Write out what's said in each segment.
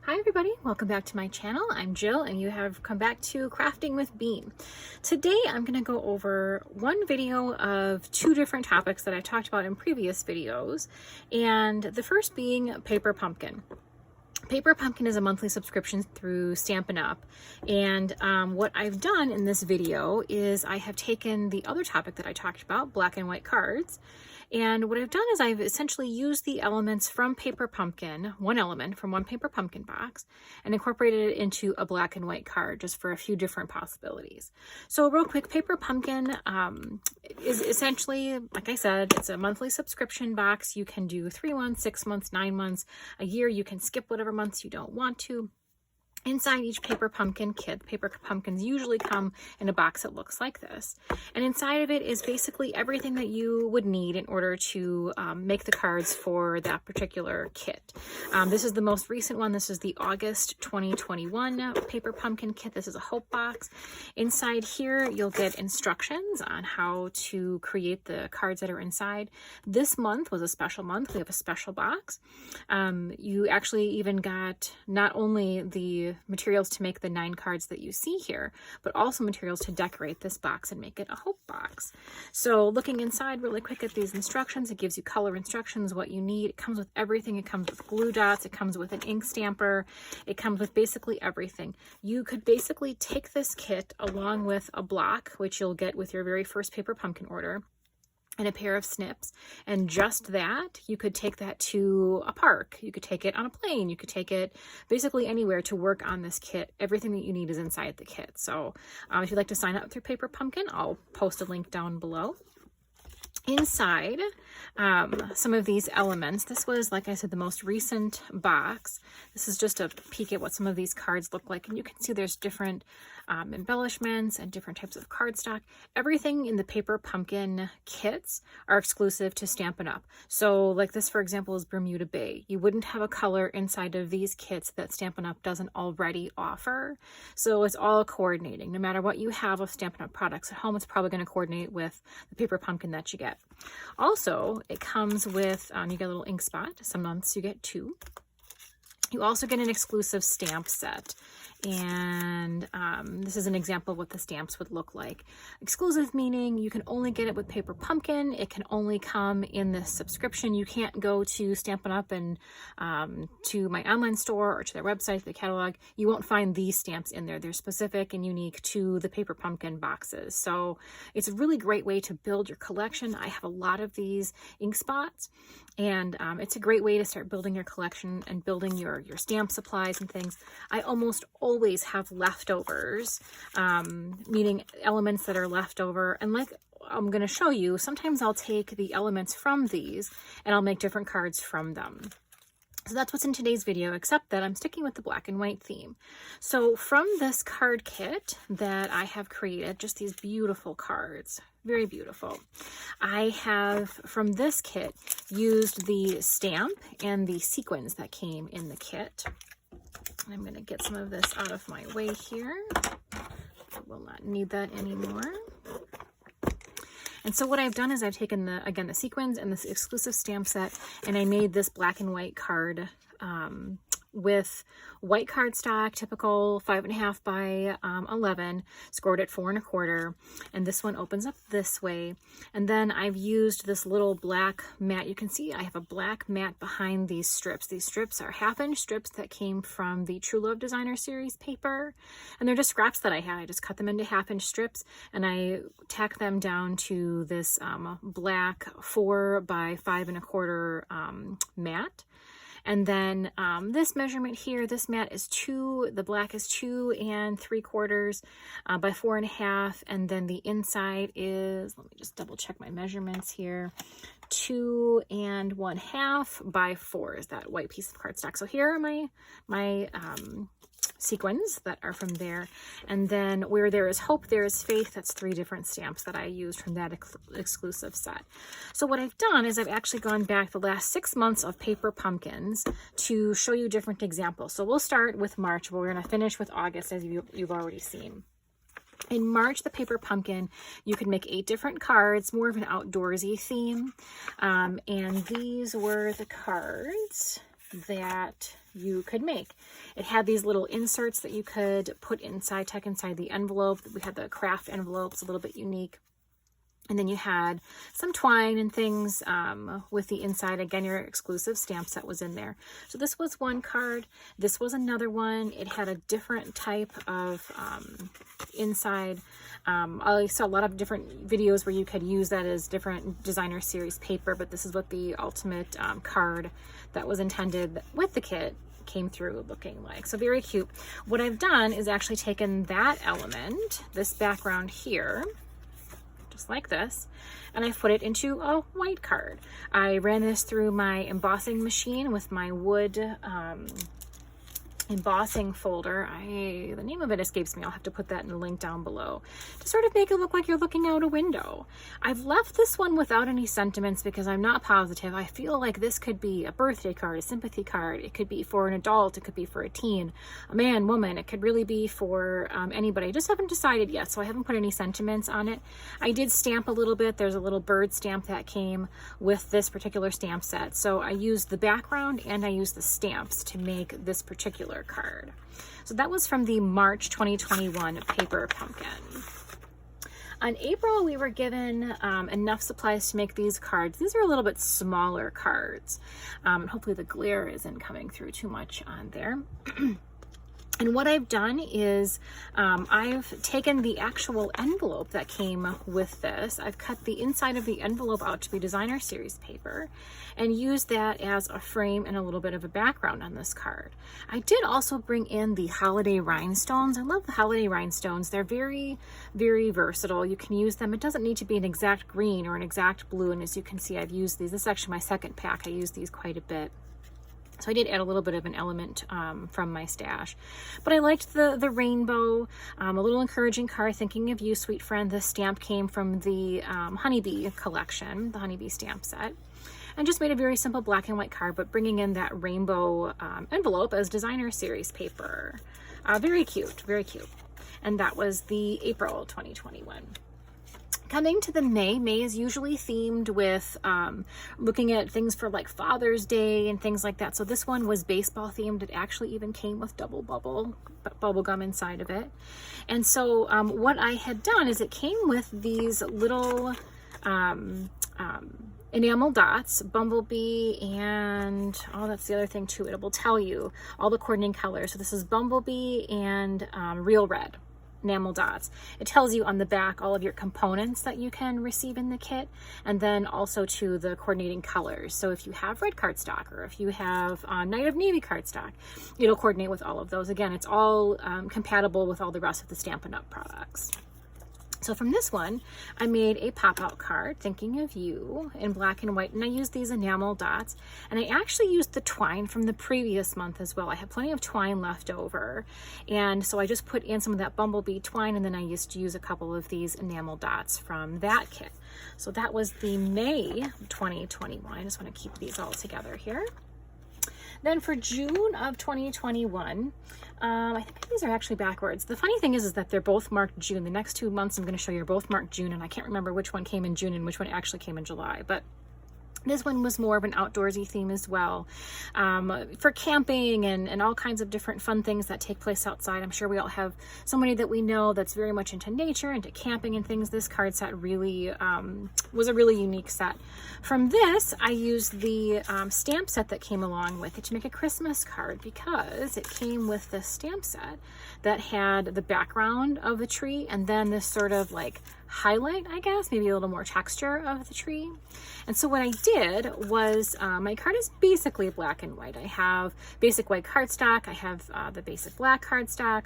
Hi everybody, welcome back to my channel. I'm Jill and you have come back to Crafting with Bean. Today I'm going to go over one video of two different topics that I talked about in previous videos, and the first being Paper Pumpkin. Paper Pumpkin is a monthly subscription through Stampin' Up! And what I've done in this video is I have taken the other topic that I talked about, black and white cards, and what I've done is I've essentially used the elements from Paper Pumpkin, one element from one Paper Pumpkin box, and incorporated it into a black and white card just for a few different possibilities. So real quick, Paper Pumpkin is essentially, like I said, it's a monthly subscription box. You can do 3 months, 6 months, 9 months, a year. You can skip whatever months you don't want to. Inside each Paper Pumpkin kit, Paper Pumpkins usually come in a box that looks like this. And inside of it is basically everything that you would need in order to make the cards for that particular kit. This is the most recent one. This is the August 2021 Paper Pumpkin kit. This is a Hope box. Inside here, you'll get instructions on how to create the cards that are inside. This month was a special month. We have a special box. You actually even got not only the materials to make the 9 cards that you see here, but also materials to decorate this box and make it a Hope box. So looking inside really quick at these instructions, it gives you color instructions, what you need. It comes with everything. It comes with glue dots. It comes with an ink stamper. It comes with basically everything. You could basically take this kit along with a block, which you'll get with your very first Paper Pumpkin order, and a pair of snips, and just that, you could take that to a park, you could take it on a plane, you could take it basically anywhere to work on this kit. Everything that you need is inside the kit. So if you'd like to sign up through Paper Pumpkin, I'll post a link down below. Inside some of these elements, this was, like I said, the most recent box. This is just a peek at what some of these cards look like, and you can see there's different embellishments and different types of cardstock. Everything in the Paper Pumpkin kits are exclusive to Stampin' Up! So like this, for example, is Bermuda Bay. You wouldn't have a color inside of these kits that Stampin' Up! Doesn't already offer. So it's all coordinating. No matter what you have of Stampin' Up! Products at home, it's probably going to coordinate with the Paper Pumpkin that you get. Also, it comes with, you get a little ink spot. Some months you get 2. You also get an exclusive stamp set. And this is an example of what the stamps would look like. Exclusive meaning you can only get it with Paper Pumpkin. It can only come in this subscription. You can't go to Stampin' Up! And to my online store or to their website, the catalog. You won't find these stamps in there. They're specific and unique to the Paper Pumpkin boxes. So it's a really great way to build your collection. I have a lot of these ink spots, and it's a great way to start building your collection and building your stamp supplies and things. I almost always have leftovers, meaning elements that are left over. And like I'm going to show you, sometimes I'll take the elements from these and I'll make different cards from them. So that's what's in today's video, except that I'm sticking with the black and white theme. So from this card kit that I have created, just these beautiful cards, very beautiful. I have, from this kit, used the stamp and the sequins that came in the kit. I'm going to get some of this out of my way here. I will not need that anymore. And so what I've done is I've taken the sequins and this exclusive stamp set, and I made this black and white card with white cardstock, typical 5.5 by 11, scored at 4 1/4, and this one opens up this way. And then I've used this little black mat. You can see I have a black mat behind these strips. These strips are 1/2-inch strips that came from the True Love Designer Series paper, and they're just scraps that I had. I just cut them into 1/2-inch strips, and I tack them down to this black 4 by 5 1/4 mat. And then this measurement here, this mat is 2, the black is 2 3/4 by 4 1/2, and then the inside is, let me just double check my measurements here, 2 1/2 by 4 is that white piece of cardstock. So here are my sequins that are from there. And then where there is hope, there is faith. That's 3 different stamps that I used from that exclusive set. So what I've done is I've actually gone back the last 6 months of Paper Pumpkins to show you different examples. So we'll start with March, but we're going to finish with August, as you've already seen. In March, the Paper Pumpkin, you could make 8 different cards, more of an outdoorsy theme. And these were the cards that you could make. It had these little inserts that you could put inside, tuck inside the envelope. We had the craft envelopes, a little bit unique. And then you had some twine and things with the inside. Again, your exclusive stamp set was in there. So this was one card. This was another one. It had a different type of inside. I saw a lot of different videos where you could use that as different designer series paper, but this is what the ultimate card that was intended with the kit came through looking like. So very cute. What I've done is actually taken that element, this background here, just like this, and I put it into a white card. I ran this through my embossing machine with my wood embossing folder. The name of it escapes me. I'll have to put that in the link down below to sort of make it look like you're looking out a window. I've left this one without any sentiments because I'm not positive. I feel like this could be a birthday card, a sympathy card. It could be for an adult. It could be for a teen, a man, woman. It could really be for anybody. I just haven't decided yet, so I haven't put any sentiments on it. I did stamp a little bit. There's a little bird stamp that came with this particular stamp set. So I used the background and I used the stamps to make this particular card. So that was from the March 2021 paper pumpkin. On April, we were given enough supplies to make these cards. These are a little bit smaller cards. Hopefully the glare isn't coming through too much on there. And what I've done is I've taken the actual envelope that came with this. I've cut the inside of the envelope out to be designer series paper and used that as a frame and a little bit of a background on this card. I did also bring in the holiday rhinestones. I love the holiday rhinestones. They're very, very versatile. You can use them. It doesn't need to be an exact green or an exact blue. And as you can see, I've used these. This is actually my second pack. I use these quite a bit. So I did add a little bit of an element from my stash. But I liked the rainbow, a little encouraging card, thinking of you, sweet friend. This stamp came from the Honeybee collection, the Honeybee stamp set. And just made a very simple black and white card, but bringing in that rainbow envelope as designer series paper. Very cute, very cute. And that was the April 2021. Coming to the May is usually themed with looking at things for like Father's Day and things like that. So this one was baseball themed. It actually even came with double bubble gum inside of it. And so what I had done is it came with these little enamel dots, bumblebee, and that's the other thing too. It will tell you all the coordinating colors. So this is bumblebee and real red enamel dots. It tells you on the back all of your components that you can receive in the kit, and then also to the coordinating colors. So if you have red cardstock or if you have Night of Navy cardstock, it'll coordinate with all of those. Again, it's all compatible with all the rest of the Stampin' Up! Products. So from this one, I made a pop-out card, thinking of you, in black and white, and I used these enamel dots, and I actually used the twine from the previous month as well. I have plenty of twine left over, and so I just put in some of that bumblebee twine, and then I used to use a couple of these enamel dots from that kit. So that was the May 2021. I just want to keep these all together here. Then for June of 2021, I think these are actually backwards. The funny thing is that they're both marked June. The next 2 months I'm going to show you are both marked June, and I can't remember which one came in June and which one actually came in July. But this one was more of an outdoorsy theme as well, for camping and all kinds of different fun things that take place outside. I'm sure we all have somebody that we know that's very much into nature, into camping and things. This card set really was a really unique set. From this, I used the stamp set that came along with it to make a Christmas card, because it came with this stamp set that had the background of the tree and then this sort of like highlight, I guess, maybe a little more texture of the tree. And so what I did was, my card is basically black and white. I have basic white cardstock, I have the basic black cardstock,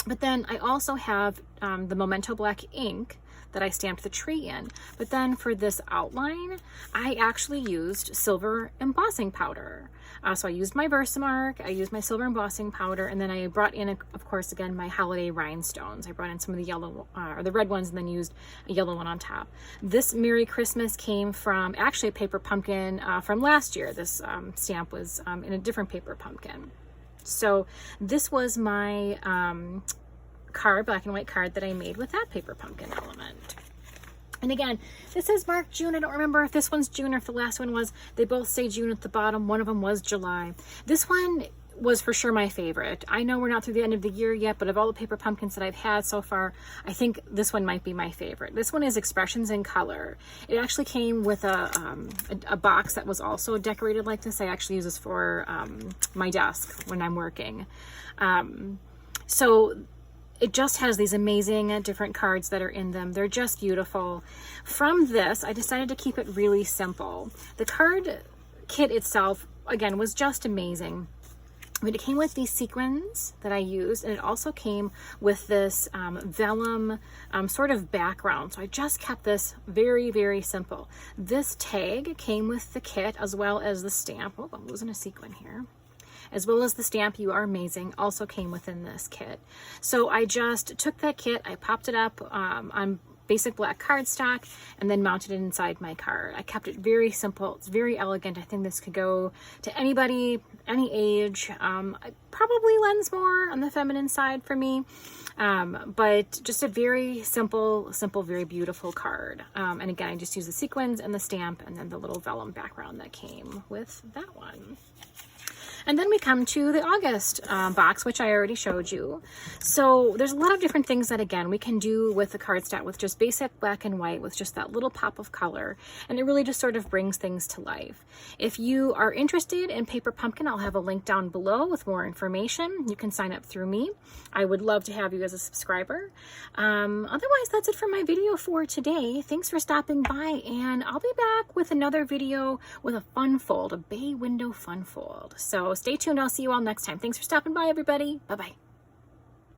but then I also have the Memento black ink that I stamped the tree in. But then for this outline, I actually used silver embossing powder. So I used my Versamark, I used my silver embossing powder, and then I brought in, of course, again, my holiday rhinestones. I brought in some of the yellow, or the red ones, and then used a yellow one on top. This Merry Christmas came from actually a paper pumpkin from last year. This stamp was in a different paper pumpkin. So this was my card, black and white card that I made with that paper pumpkin element. And again, this says marked June. I don't remember if this one's June or if the last one was. They both say June at the bottom. One of them was July. This one was for sure my favorite. I know we're not through the end of the year yet, but of all the paper pumpkins that I've had so far, I think this one might be my favorite. This one is Expressions in Color. It actually came with a box that was also decorated like this. I actually use this for my desk when I'm working. So it just has these amazing different cards that are in them. They're just beautiful. From this, I decided to keep it really simple. The card kit itself, again, was just amazing. But it came with these sequins that I used, and it also came with this vellum sort of background. So I just kept this very, very simple. This tag came with the kit as well as the stamp. Oh, I'm losing a sequin here. As well as the stamp, "You Are Amazing," also came within this kit. So I just took that kit, I popped it up on basic black cardstock, and then mounted it inside my card. I kept it very simple. It's very elegant. I think this could go to anybody, any age. It probably lends more on the feminine side for me, but just a very simple, very beautiful card. And again, I just used the sequins and the stamp and then the little vellum background that came with that one. And then we come to the August box, which I already showed you. So there's a lot of different things that, again, we can do with the cardstock with just basic black and white with just that little pop of color. And it really just sort of brings things to life. If you are interested in Paper Pumpkin, I'll have a link down below with more information. You can sign up through me. I would love to have you as a subscriber. Otherwise, that's it for my video for today. Thanks for stopping by, and I'll be back with another video with a fun fold, a bay window fun fold. So stay tuned. I'll see you all next time. Thanks for stopping by, everybody. Bye-bye.